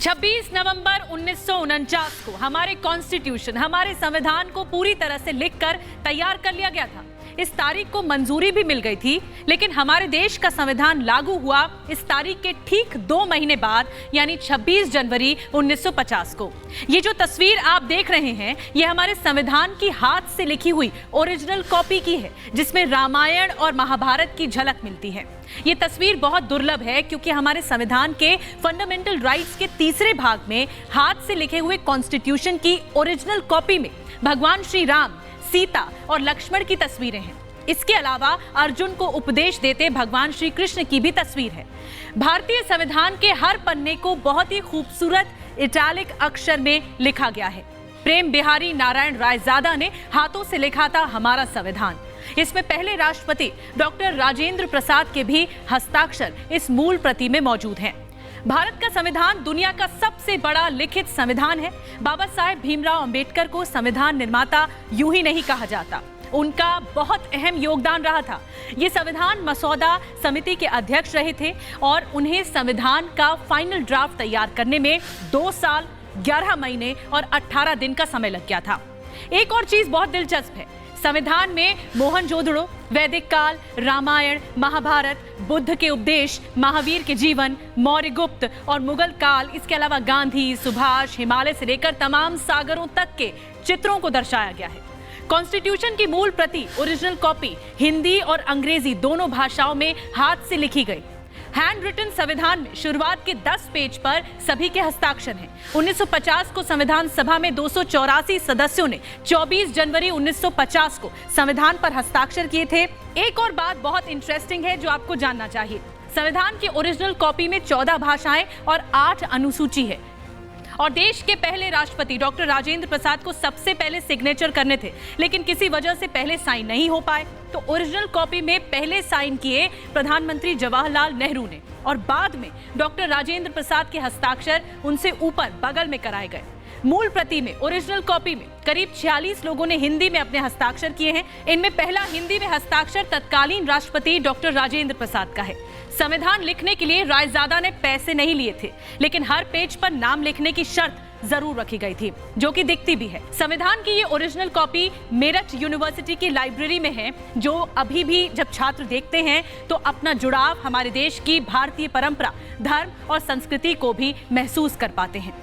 26 नवंबर 1949 को हमारे कॉन्स्टिट्यूशन, हमारे संविधान को पूरी तरह से लिखकर तैयार कर लिया गया था। इस तारीख को मंजूरी भी मिल गई थी, लेकिन हमारे देश का संविधान लागू हुआ इस तारीख के ठीक 2 महीने बाद, यानी 26 जनवरी 1950 को। ये जो तस्वीर आप देख रहे हैं, ये हमारे संविधान की हाथ से लिखी हुई ओरिजिनल कॉपी की है, जिसमें रामायण और महाभारत की झलक मिलती है। ये तस्वीर बहुत दुर्लभ है, क्योंकि हमारे संविधान के फंडामेंटल राइट्स के तीसरे भाग में हाथ से लिखे हुए कॉन्स्टिट्यूशन की ओरिजिनल कॉपी में भगवान श्री राम, सीता और लक्ष्मण की तस्वीरें हैं। इसके अलावा अर्जुन को उपदेश देते भगवान श्री कृष्ण की भी तस्वीर है। भारतीय संविधान के हर पन्ने को बहुत ही खूबसूरत इटैलिक अक्षर में लिखा गया है। प्रेम बिहारी नारायण रायजादा ने हाथों से लिखा था हमारा संविधान। इसमें पहले राष्ट्रपति डॉक्टर राजेंद्र प्रसाद के भी हस्ताक्षर इस मूल प्रति में मौजूद हैं। भारत का संविधान दुनिया का सबसे बड़ा लिखित संविधान है। बाबा साहेब भीमराव अंबेडकर को संविधान निर्माता यूं ही नहीं कहा जाता, उनका बहुत अहम योगदान रहा था। ये संविधान मसौदा समिति के अध्यक्ष रहे थे और उन्हें संविधान का फाइनल ड्राफ्ट तैयार करने में 2 साल 11 महीने और 18 दिन का समय लग गया था। एक और चीज बहुत दिलचस्प है, संविधान में मोहनजोदड़ो, वैदिक काल, रामायण, महाभारत, बुद्ध के उपदेश, महावीर के जीवन, मौर्य गुप्त और मुगल काल, इसके अलावा गांधी, सुभाष, हिमालय से लेकर तमाम सागरों तक के चित्रों को दर्शाया गया है। कॉन्स्टिट्यूशन की मूल प्रति ओरिजिनल कॉपी हिंदी और अंग्रेजी दोनों भाषाओं में हाथ से लिखी गई। हैंड रिटन संविधान में शुरुआत के 10 पेज पर सभी के हस्ताक्षर हैं। 1950 को संविधान सभा में 284 सदस्यों ने 24 जनवरी 1950 को संविधान पर हस्ताक्षर किए थे। एक और बात बहुत इंटरेस्टिंग है जो आपको जानना चाहिए, संविधान की ओरिजिनल कॉपी में 14 भाषाएं और 8 अनुसूची है। और देश के पहले राष्ट्रपति डॉक्टर राजेंद्र प्रसाद को सबसे पहले सिग्नेचर करने थे, लेकिन किसी वजह से पहले साइन नहीं हो पाए, तो ओरिजिनल कॉपी में पहले साइन किए प्रधानमंत्री जवाहरलाल नेहरू ने और बाद में डॉक्टर राजेंद्र प्रसाद के हस्ताक्षर उनसे ऊपर बगल में कराए गए। मूल प्रति में, ओरिजिनल कॉपी में करीब 46 लोगों ने हिंदी में अपने हस्ताक्षर किए हैं। इनमें पहला हिंदी में हस्ताक्षर तत्कालीन राष्ट्रपति डॉक्टर राजेंद्र प्रसाद का है। संविधान लिखने के लिए रायजादा ने पैसे नहीं लिए थे, लेकिन हर पेज पर नाम लिखने की शर्त जरूर रखी गई थी, जो कि दिखती भी है। संविधान की ये ओरिजिनल कॉपी मेरठ यूनिवर्सिटी की लाइब्रेरी में है, जो अभी भी जब छात्र देखते हैं तो अपना जुड़ाव हमारे देश की भारतीय परंपरा, धर्म और संस्कृति को भी महसूस कर पाते हैं।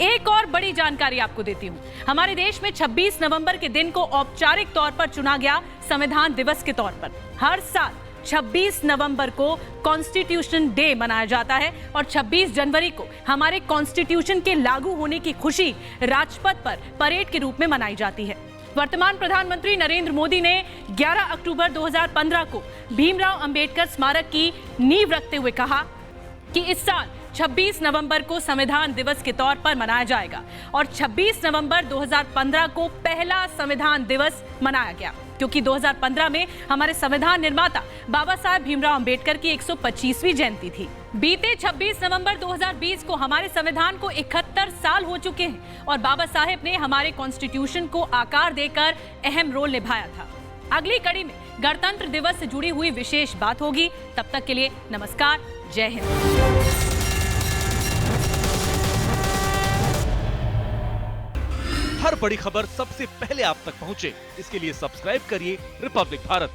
एक और बड़ी जानकारी आपको देती हूँ, हमारे देश में 26 नवंबर के दिन को औपचारिक तौर पर चुना गया संविधान दिवस के तौर पर। हर साल 26 नवंबर को कॉन्स्टिट्यूशन डे मनाया जाता है और 26 जनवरी को हमारे कॉन्स्टिट्यूशन के लागू होने की खुशी राजपथ पर परेड के रूप में मनाई जाती है। वर्तमान प्रधानमंत्री नरेंद्र मोदी ने 11 अक्टूबर 2015 को भीमराव अंबेडकर स्मारक की नींव रखते हुए कहा कि इस साल 26 नवंबर को संविधान दिवस के तौर पर मनाया जाएगा और 26 नवंबर 2015 को पहला संविधान दिवस मनाया गया, क्योंकि 2015 में हमारे संविधान निर्माता बाबा साहेब भीमराव अंबेडकर की 125वीं जयंती थी। बीते 26 नवंबर 2020 को हमारे संविधान को 71 साल हो चुके हैं और बाबा साहेब ने हमारे कॉन्स्टिट्यूशन को आकार देकर अहम रोल निभाया था। अगली कड़ी में गणतंत्र दिवस से जुड़ी हुई विशेष बात होगी। तब तक के लिए नमस्कार, जय हिंद। हर बड़ी खबर सबसे पहले आप तक पहुंचे, इसके लिए सब्सक्राइब करिए रिपब्लिक भारत।